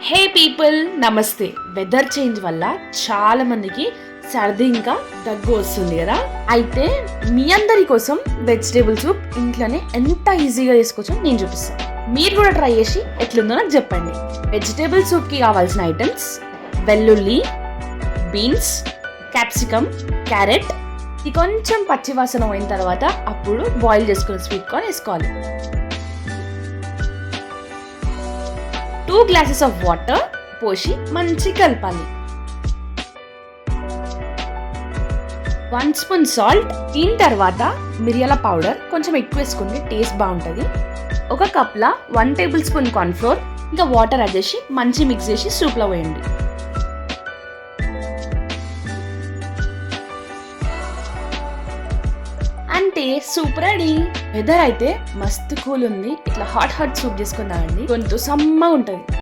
హే people, నమస్తే. Weather change వల్ల చాలా మందికి సర్ది ఇంకా దగ్గు వస్తుంది కదా. అయితే మీ అందరి కోసం వెజిటేబుల్ సూప్ ఇంట్లోనే ఎంత ఈజీగా చేసుకోవచ్చో నేను చూపిస్తాను. మీరు కూడా ట్రై చేసి ఎట్లుందో నాకు చెప్పండి. వెజిటేబుల్ సూప్కి కావాల్సిన ఐటమ్స్: వెల్లుల్లి, బీన్స్, క్యాప్సికమ్, క్యారెట్. ఇది కొంచెం పచ్చివాసన పోయిన తర్వాత అప్పుడు బాయిల్ చేసుకున్న స్వీట్ కార్న్ వేసుకోవాలి. 2 glasses ఆఫ్ వాటర్ పోసి మంచి కలపాలి. 1 స్పూన్ సాల్ట్. దీని తర్వాత మిరియాల పౌడర్ కొంచెం ఎక్కువ వేసుకుంటే టేస్ట్ బాగుంటుంది. 1 కప్లా 1 టేబుల్ స్పూన్ కార్న్ ఫ్లోర్, ఇంకా వాటర్ యాడ్ చేసి మంచి మిక్స్ చేసి సూప్లో వేయండి. అంటే సూప్ రెడీ. వెదర్ అయితే మస్తు కూల్ ఉంది. ఇట్లా హాట్ సూప్ చేసుకున్నామండి, గొంతు సమ్మగా ఉంటుంది.